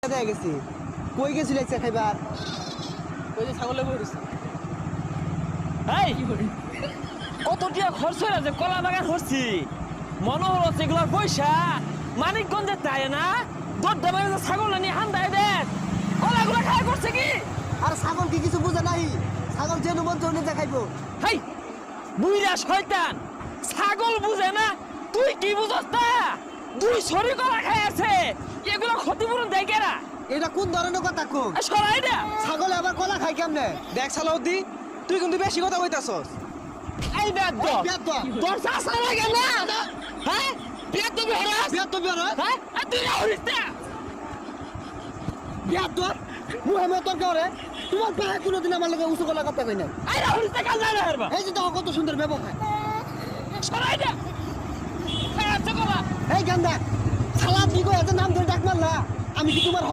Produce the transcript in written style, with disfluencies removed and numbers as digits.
দেখা গেছি কই গেছিল খাইবার ওই যে ছাগলে বইছে এই কত টিয়া খরচ হয়ে আছে কলা বাগান করছি মনে হলো সেগুলোর পয়সা মানিকগঞ্জে তাই না দরদা মানে ছাগল নিয়ে হান্দায় দেন কলাগুলো খায় করছে কি আর ছাগল কি কিছু বুঝে নাই ছাগল যে মন চলে দেখাইবো হেই বুইরা শয়তান ছাগল বুঝে না তুই কি বুঝস তা দুই শরীর কলা খায় আছে এগুলো ক্ষতিপূরণ দেয় কেরা এটা কোন ধরনের কথা কম সরাই না ছাগলে আবার কলা খাই কেমনে দেখ সালাউদ্দি তুই কিন্তু বেশি কথা কইতাছস। এই বেদ্দ তোর চাষা লাগে না হ্যাঁ বেদ্দ বেহরাস হ্যাঁ আর তুই না হইস না মুহাম্মদ তোর করে তোমার পায়ে কোনোদিন আমার লগে উঁচু গলা কথা কই না আই না হইস না কাল না হেরবা এই যে দেখো কত সুন্দর ব্যবহার সরাই না খায় আছে কলা এই গান্দা সালাদ দিগো এত নাম ধরে ডাক মারলা আমি কি তোমার